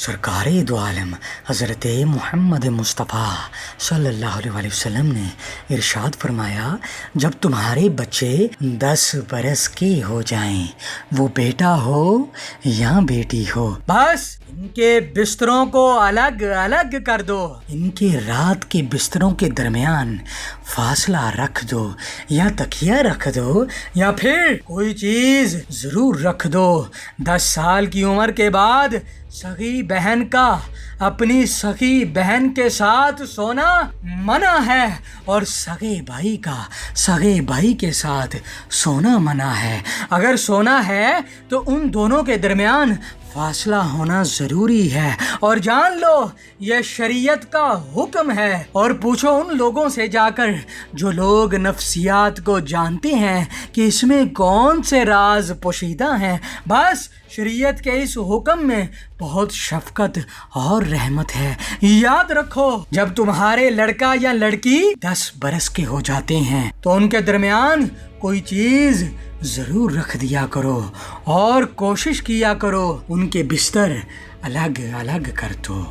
سرکار دو عالم حضرت محمد مصطفیٰ صلی اللہ علیہ وسلم نے ارشاد فرمایا، جب تمہارے بچے 10 برس کے ہو جائیں، وہ بیٹا ہو یا بیٹی ہو، بس ان کے بستروں کو الگ الگ کر دو، ان کے رات کے بستروں کے درمیان فاصلہ رکھ دو، یا تکیہ رکھ دو یا پھر کوئی چیز ضرور رکھ دو۔ 10 سال کی عمر کے بعد سگی بہن کا اپنی سگی بہن کے ساتھ سونا منع ہے، اور سگے بھائی کا سگے بھائی کے ساتھ سونا منع ہے۔ اگر سونا ہے تو ان دونوں کے درمیان فاصلہ ہونا ضروری ہے، اور جان لو یہ شریعت کا حکم ہے۔ اور پوچھو ان لوگوں سے جا کر جو لوگ نفسیات کو جانتے ہیں کہ اس میں کون سے راز پوشیدہ ہیں۔ بس شریعت کے اس حکم میں بہت شفقت اور رحمت ہے۔ یاد رکھو، جب تمہارے لڑکا یا لڑکی 10 برس کے ہو جاتے ہیں تو ان کے درمیان کوئی چیز ضرور رکھ دیا کرو، اور کوشش کیا کرو ان کے بستر الگ الگ کر دو۔